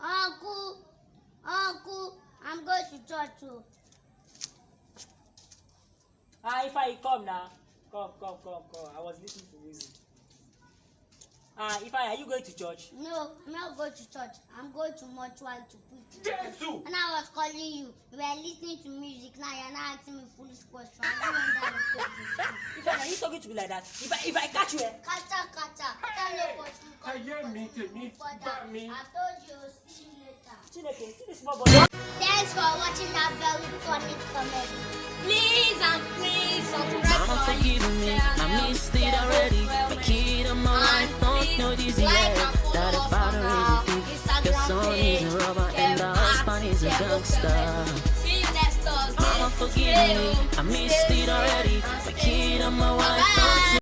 Uncle, I'm going to church too. If I come now, come. I was listening to music. If are you going to church? No, I'm not going to church. I'm going to mortuary to preach. Jesus! And I was calling you. You were listening to music. Now you're not asking me foolish questions. I don't understand. If are you talking to me like that? If I catch you, Kata. Tell your question. I hear me. I told you. See you later. Chineke, see this small boy. Thanks for watching that very funny comedy. Please and please subscribe Mama to our forgive YouTube me, channel. I missed it already. The kid of my life don't know this yet. That the father is a thief, the son is a robber, and the husband is a gangster. See you next Thursday. Mama forgive me, I missed it already. The kid of my wife